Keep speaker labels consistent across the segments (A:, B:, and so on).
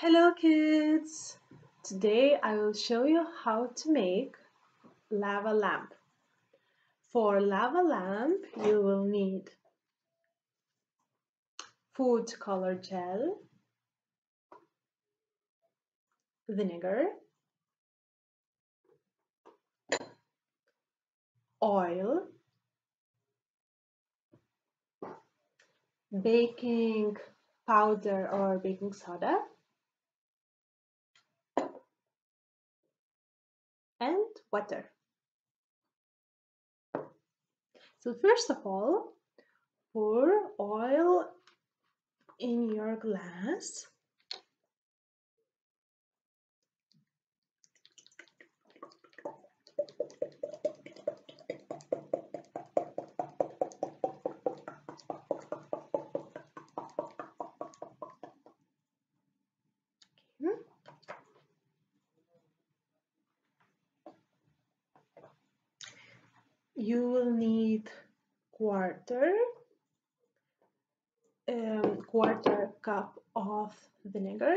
A: Hello kids! Today I will show you how to make lava lamp. For lava lamp you will need food color gel, vinegar, oil, baking powder or baking soda, and water. So first of all, pour oil in your glass. You will need quarter cup of vinegar,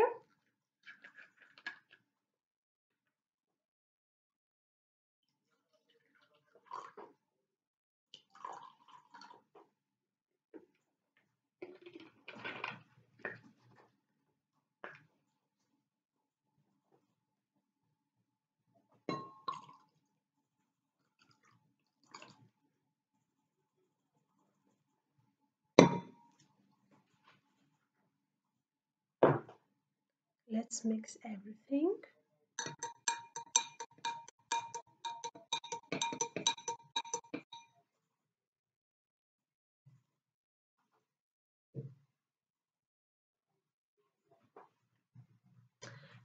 A: let's mix everything.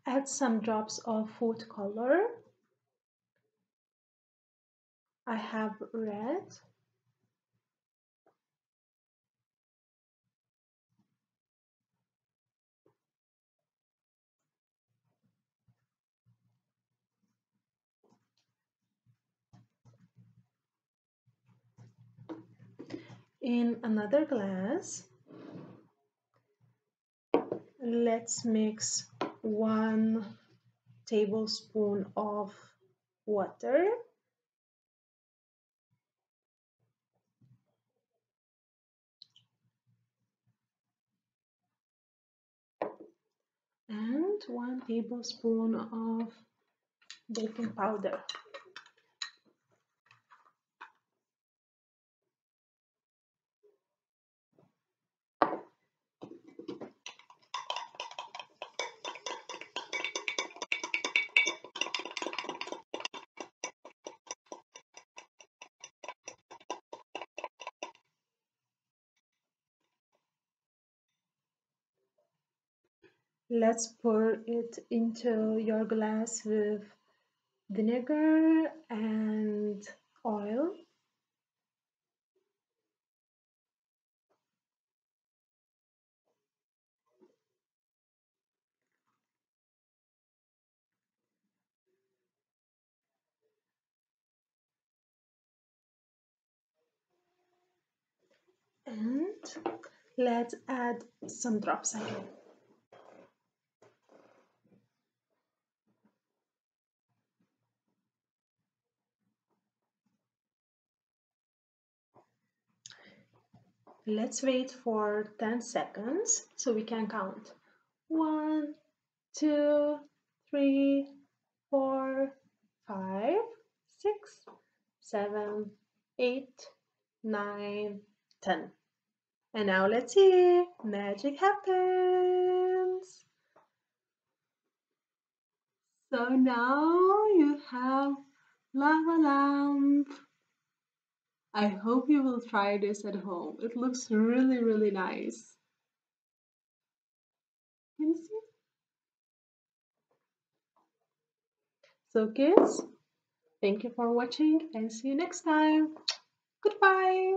A: Add some drops of food color. I have red. In another glass, let's mix 1 tablespoon of water, and 1 tablespoon of baking powder. Let's pour it into your glass with vinegar and oil. And let's add some drops again. Let's wait for 10 seconds so we can count. 1, 2, 3, 4, 5, 6, 7, 8, 9, 10. And now let's see, magic happens. So now you have lava lamp. I hope you will try this at home. It looks really nice. Can you see? So kids, thank you for watching and see you next time. Goodbye.